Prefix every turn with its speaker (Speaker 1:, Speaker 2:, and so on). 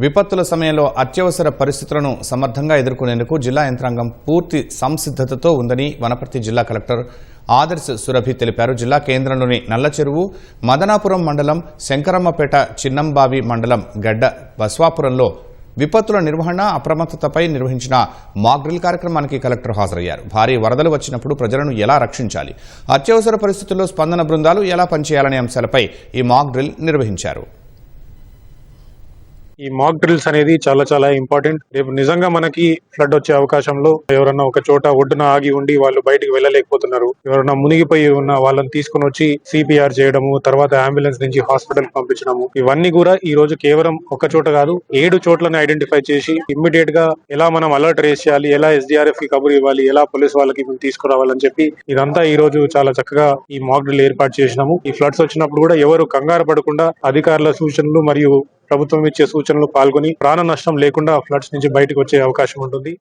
Speaker 1: విపత్తుల సమయంలో అత్యవసర పరిస్థితులను సమర్థంగా ఎదుర్కొనేందుకు జిల్లా యంత్రాంగం పూర్తి సంసిద్ధతతో ఉందని వనపర్తి జిల్లా కలెక్టర్ ఆదర్శ్ సురభి తెలిపారు. జిల్లా కేంద్రంలోని నల్లచెరువు, మదనాపురం మండలం, శంకరమ్మపేట, చిన్నంబావి మండలం, గడ్డ బస్వాపురంలో విపత్తుల నిర్వహణ, అప్రమత్తతపై నిర్వహించిన మాక్ డ్రిల్ కార్యక్రమానికి కలెక్టర్ హాజరయ్యారు. భారీ వరదలు వచ్చినప్పుడు ప్రజలను ఎలా రక్షించాలి, అత్యవసర పరిస్థితుల్లో స్పందన బృందాలు ఎలా పనిచేయాలనే అంశాలపై ఈ మాక్ డ్రిల్ నిర్వహించారు.
Speaker 2: ఈ మాక్ డ్రిల్స్ అనేది చాలా ఇంపార్టెంట్. రేపు నిజంగా మనకి ఫ్లడ్ వచ్చే అవకాశంలో ఎవరన్నా ఒక చోట ఒడ్డున ఆగి ఉండి వాళ్ళు బయటకు వెళ్ళలేకపోతున్నారు, ఎవరన్నా మునిగిపోయి ఉన్న వాళ్ళని తీసుకుని వచ్చి సిపిఆర్ చేయడము, తర్వాత అంబులెన్స్ నుంచి హాస్పిటల్ పంపించడము, ఇవన్నీ కూడా ఈ రోజు కేవలం ఒక చోట కాదు 7 చోట్లను ఐడెంటిఫై చేసి ఇమ్మీడియట్ గా ఎలా మనం అలర్ట్ రేస్ చేయాలి, ఎలా SDRF కి కబురు ఇవ్వాలి, ఎలా పోలీస్ వాళ్ళకి తీసుకురావాలని చెప్పి ఇదంతా ఈ రోజు చాలా చక్కగా ఈ మాక్ డ్రిల్ ఏర్పాటు చేసినాము. ఈ ఫ్లడ్స్ వచ్చినప్పుడు కూడా ఎవరు కంగారు పడకుండా అధికారుల సూచనలు మరియు ప్రభుత్వం ఇచ్చే సూచనలు పాల్గొని ప్రాణ నష్టం లేకుండా ఫ్లడ్స్ నుంచి బయటకు వచ్చే అవకాశం ఉంటుంది.